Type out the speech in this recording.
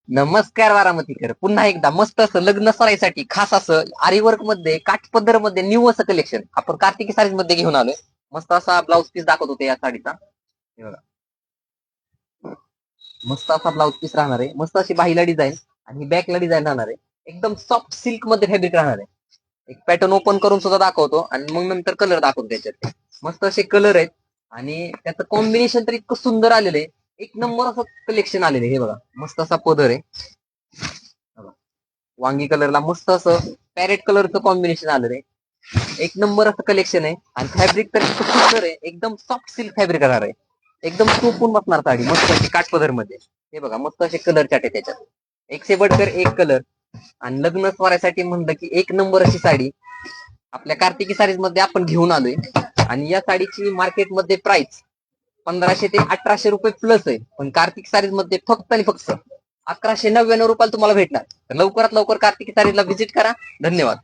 नमस्कार बारामतीकर, पुन्हा एकदा मस्त असं लग्न सराईसाठी खास असं आरीवर्क मध्ये काठपदर मध्ये न्यू असं कलेक्शन आपण कार्तिकी साडीज मध्ये घेऊन आलोय. मस्त असा ब्लाऊज पीस दाखवत होते या साडीचा. हे बघा, मस्त असा ब्लाऊज पीस राहणार आहे, मस्त अशी बाहीला डिझाईन आणि बॅकला डिझाईन राहणार आहे. एकदम सॉफ्ट सिल्क मध्ये फॅब्रिक राहणार आहे. एक पॅटर्न ओपन करून सुद्धा दाखवतो आणि मग नंतर कलर दाखवतो त्याच्यात. मस्त असे कलर आहेत आणि त्याचं कॉम्बिनेशन तर इतकं सुंदर आलेलं आहे. एक नंबर असं कलेक्शन आलेलं आहे. हे बघा, मस्त असा पदर आहे. बघा, वांगी कलरला मस्त असं पॅरेट कलरचं कॉम्बिनेशन आलेलं आहे. एक नंबर असं कलेक्शन आहे आणि फॅब्रिक तर इतकं सुंदर आहे. एकदम सॉफ्ट सिल्क फॅब्रिक राहणार आहे. एकदम चोपून बसणार साडी मस्त अशी काठपदर मध्ये. हे बघा, मस्त असे कलर चाट आहे त्याच्यात. एक से बढ़कर एक कलर. आणि लग्न स्वाऱ्यासाठी म्हणलं की एक नंबर अशी साडी आपल्या कार्तिकी साडीज मध्ये आपण घेऊन आलोय. आणि या साडीची मार्केटमध्ये प्राइस 1500 ते 1800 रुपये प्लस आहे, पण कार्तिक साडीज मध्ये फक्त आणि फक्त 1199 रुपयाला तुम्हाला भेटणार. तर लवकरात लवकर कार्तिकी साडीजला व्हिजिट करा. धन्यवाद.